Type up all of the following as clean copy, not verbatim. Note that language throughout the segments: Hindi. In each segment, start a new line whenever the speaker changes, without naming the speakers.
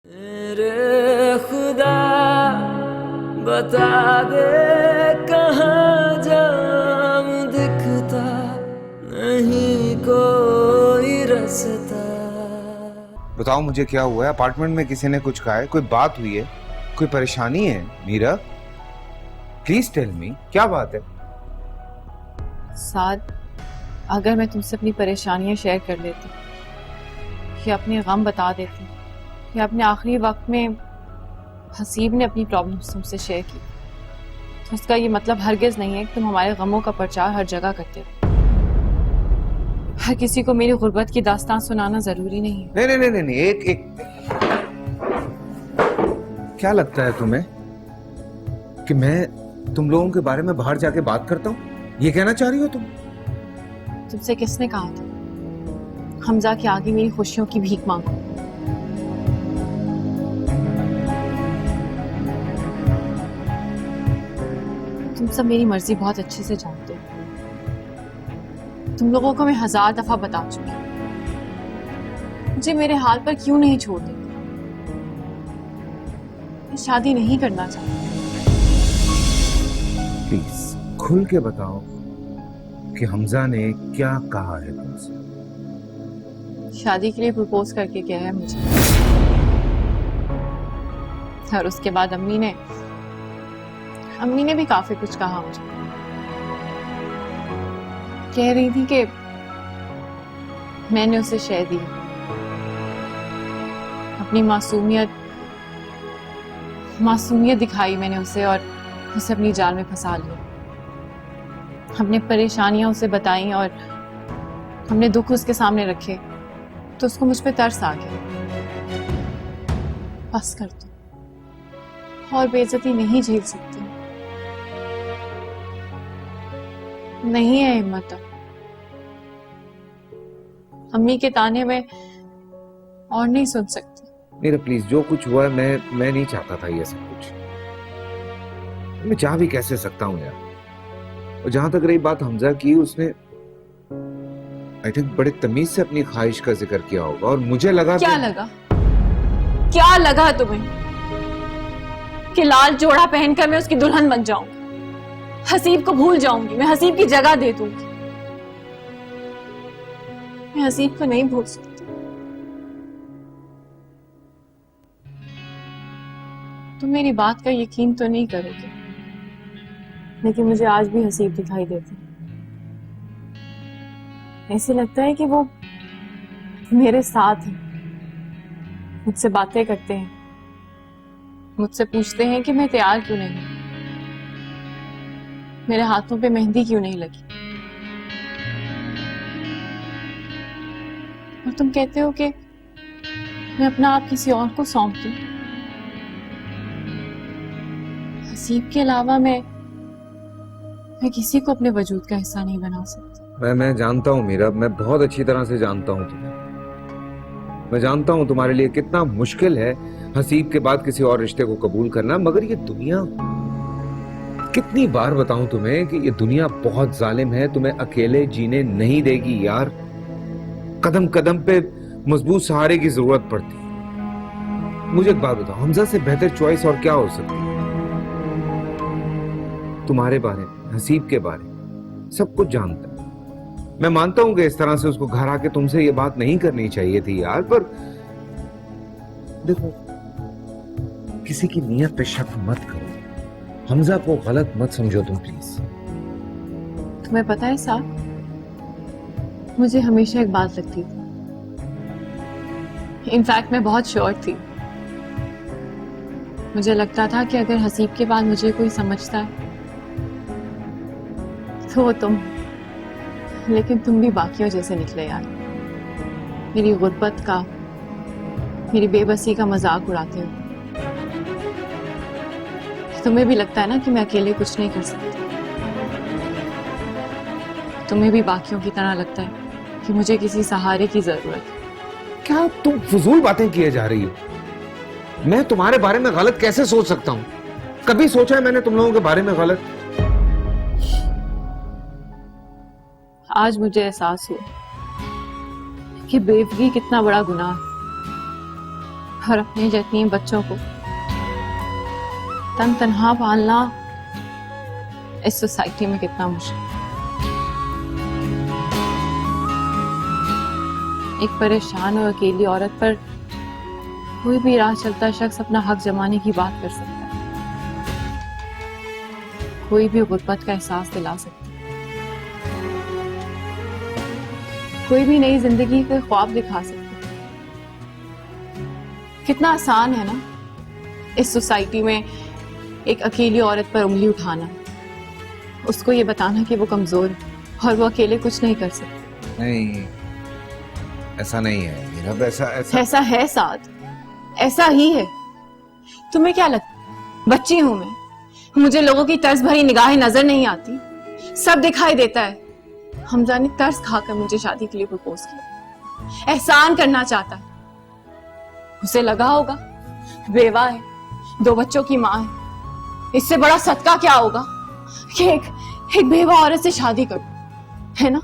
मेरे खुदा बता दे कहाँ जाम दिखता नहीं कोई रास्ता।
बताओ मुझे क्या हुआ है? अपार्टमेंट में किसी ने कुछ कहा है? कोई बात हुई है? कोई परेशानी है? मीरा प्लीज टेल मी, क्या बात है?
साद, अगर मैं तुमसे अपनी परेशानियां शेयर कर लेती या अपने गम बता देती या अपने आखिरी वक्त में हसीब ने अपनी प्रॉब्लम्स तुमसे शेयर की तो उसका ये मतलब हरगिज नहीं है कि तुम हमारे गमों का प्रचार हर जगह करते हो। हर किसी को मेरी गुर्बत की दास्तान सुनाना जरूरी नहीं है।
नहीं नहीं नहीं नहीं, एक क्या लगता है तुम्हें कि मैं तुम लोगों के बारे में बाहर जाके बात करता हूँ? ये कहना चाह रही हो तुम?
तुमसे किसने कहा था हमजा के आगे मेरी खुशियों की भीख मांगो? तुम सब मेरी मर्जी बहुत अच्छे से जानते हो। तुम लोगों को मैं 1000 दफा बता चुकी हूं मुझे मेरे हाल पर क्यों नहीं छोड़ देते। मैं शादी नहीं करना चाहती।
प्लीज खुल के बताओ कि हमजा ने क्या कहा है तुमसे?
शादी के लिए प्रपोज करके गया है मुझे और उसके बाद अम्मी ने भी काफी कुछ कहा मुझे। कह रही थी कि मैंने उसे शह दी, अपनी मासूमियत दिखाई मैंने उसे और उसे अपनी जाल में फंसा लिया। हमने परेशानियां उसे बताई और हमने दुख उसके सामने रखे तो उसको मुझ पे तरस आ गया। बस कर दो और बेइज्जती नहीं झेल सकती। नहीं है हिम्मत अब। अम्मी के ताने में और नहीं सुन सकती।
मेरा प्लीज, जो कुछ हुआ है मैं नहीं चाहता था ये सब कुछ। मैं चाह भी कैसे सकता हूँ यार। और जहां तक रही बात हमजा की, उसने आई थिंक बड़े तमीज से अपनी ख्वाहिश का जिक्र किया होगा और मुझे लगा
क्या लगा तुम्हें कि लाल जोड़ा पहनकर मैं उसकी दुल्हन बन जाऊंगी, हसीब को भूल जाऊंगी, मैं हसीब की जगह दे दूंगी। मैं हसीब को नहीं भूल सकती। तुम मेरी बात का यकीन तो नहीं करोगे लेकिन मुझे आज भी हसीब दिखाई देती। ऐसे लगता है कि वो मेरे साथ है, मुझसे बातें करते हैं, मुझसे पूछते हैं कि मैं तैयार क्यों नहीं, मेरे हाथों पे मेहंदी क्यों नहीं लगी। और तुम कहते हो कि मैं अपना आप किसी और को सौंप दूं। हसीब के अलावा मैं किसी को अपने वजूद का हिस्सा नहीं बना सकती।
मैं जानता हूँ मीरा, मैं बहुत अच्छी तरह से जानता हूँ तुम्हें। मैं जानता हूँ तुम्हारे लिए कितना मुश्किल है हसीब के बाद किसी और रिश्ते को कबूल करना, मगर ये दुनिया, कितनी बार बताऊं तुम्हें कि ये दुनिया बहुत जालिम है, तुम्हें अकेले जीने नहीं देगी यार। कदम कदम पे मजबूत सहारे की जरूरत पड़ती है। मुझे एक बात बताओ, हमजा से बेहतर चॉइस और क्या हो सकती है? तुम्हारे बारे में, हसीब के बारे में सब कुछ जानता है। मैं मानता हूं कि इस तरह से उसको घर आके तुमसे ये बात नहीं करनी चाहिए थी यार, पर देखो, किसी की नीयत पे शक मत करो। हमजा को गलत मत समझो तुम प्लीज।
तुम्हें पता है साहब, मुझे हमेशा एक बात लगती थी, इनफैक्ट मैं बहुत श्योर थी। मुझे लगता था कि अगर हसीब के बाद मुझे कोई समझता है तो वो तुम। लेकिन तुम भी बाकियों जैसे निकले यार। मेरी गुर्बत का, मेरी बेबसी का मजाक उड़ाते हो। तुम्हें भी लगता है ना कि मैं अकेले कुछ नहीं कर सकती। तुम्हें भी बाकियों की तरह लगता है कि मुझे किसी सहारे की जरूरत है।
क्या तुम फजूल बातें किए जा रही हो? मैं तुम्हारे बारे में गलत कैसे सोच सकता हूं? कभी सोचा है मैंने तुम लोगों के बारे में गलत?
आज मुझे एहसास हुआ कि बेवफाई कितना बड़ा गुनाह है। और अपने यतीम बच्चों को तन तन्हा पालना इस सोसाइटी में कितना मुश्किल। एक परेशान और अकेली औरत पर कोई भी राह चलता शख्स अपना हक जमाने की बात कर सकता है, कोई भी गुर्बत का एहसास दिला सकता है, कोई भी नई जिंदगी के ख्वाब दिखा सकता है। कितना आसान है ना इस सोसाइटी में एक अकेली औरत पर उंगली उठाना, उसको ये बताना कि वो कमजोर है और वो अकेले कुछ नहीं कर सकती।
नहीं, ऐसा नहीं है नीरव, ऐसा
है साद, ऐसा ही है। तुम्हें क्या लगता, बच्ची हूं मैं, मुझे लोगों की तर्स भरी निगाहें नजर नहीं आती, सब दिखाई देता है। हमजा ने तर्स खाकर मुझे शादी के लिए प्रपोज किया, एहसान करना चाहता है। उसे लगा होगा बेवा है, 2 बच्चों की माँ है, इससे बड़ा सदका क्या होगा कि एक बेवा औरत से शादी कर, है ना?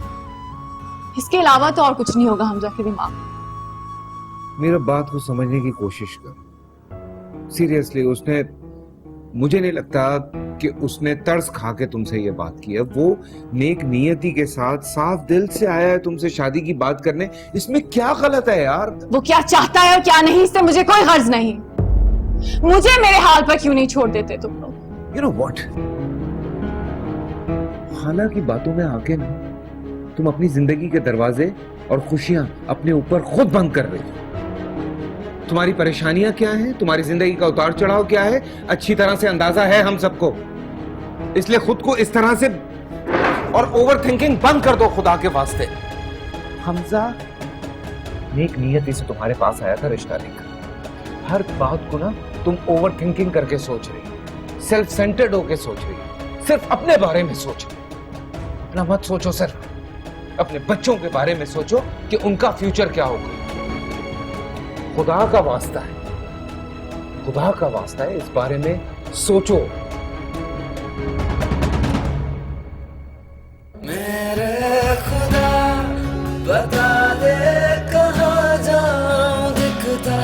इसके अलावा तो और कुछ नहीं होगा हमजा के दिमाग में।
मेरा बात को समझने की कोशिश कर। सीरियसली, उसने, मुझे नहीं लगता कि उसने तर्स खा के तुमसे ये बात की है। वो नेक नियति के साथ साफ दिल से आया है तुमसे शादी की बात करने। इसमें क्या गलत है यार?
वो क्या चाहता है और क्या नहीं, इससे मुझे कोई गर्ज नहीं। मुझे मेरे हाल पर क्यों नहीं छोड़ देते तुम लोग?
You know what? खाला की बातों में आके ना तुम अपनी जिंदगी के दरवाजे और खुशियां अपने ऊपर खुद बंद कर रही हो। तुम्हारी परेशानियां क्या हैं, तुम्हारी जिंदगी का उतार चढ़ाव क्या है, अच्छी तरह से अंदाजा है हम सबको। इसलिए खुद को इस तरह से और ओवर थिंकिंग बंद कर दो खुदा के वास्ते। हमजा नेक नियति से तुम्हारे पास आया था रिश्ता लेकर। हर बात को ना तुम ओवर थिंकिंग करके सोच रही, सेल्फ सेंटर्ड होके सोच रही, सिर्फ अपने बारे में सोच रही। अपना मत सोचो सर, अपने बच्चों के बारे में सोचो कि उनका फ्यूचर क्या होगा। खुदा का वास्ता है, खुदा का वास्ता है, इस बारे में सोचो।
मेरे खुदा बता दे कहाँ जाऊं, दिखता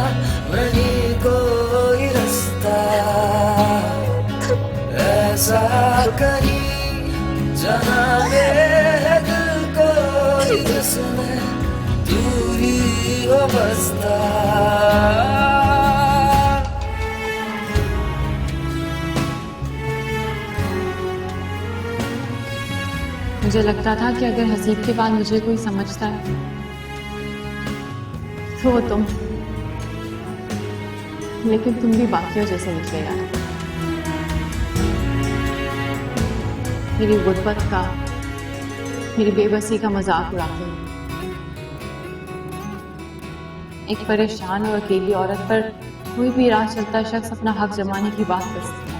नहीं कोई रास्ता, ऐसा कहीं जहाँ मेरे दिल को जिसमें दूरी हो बसता।
मुझे लगता था कि अगर हसीब के बाद मुझे कोई समझता है तो वो तुम, लेकिन तुम भी बाकियों जैसे निकले यार। मेरी गुर्बत का, मेरी बेबसी का मजाक उड़ाते हैं। एक परेशान और अकेली औरत पर कोई भी राह चलता शख्स अपना हक जमाने की बात कर सकता है।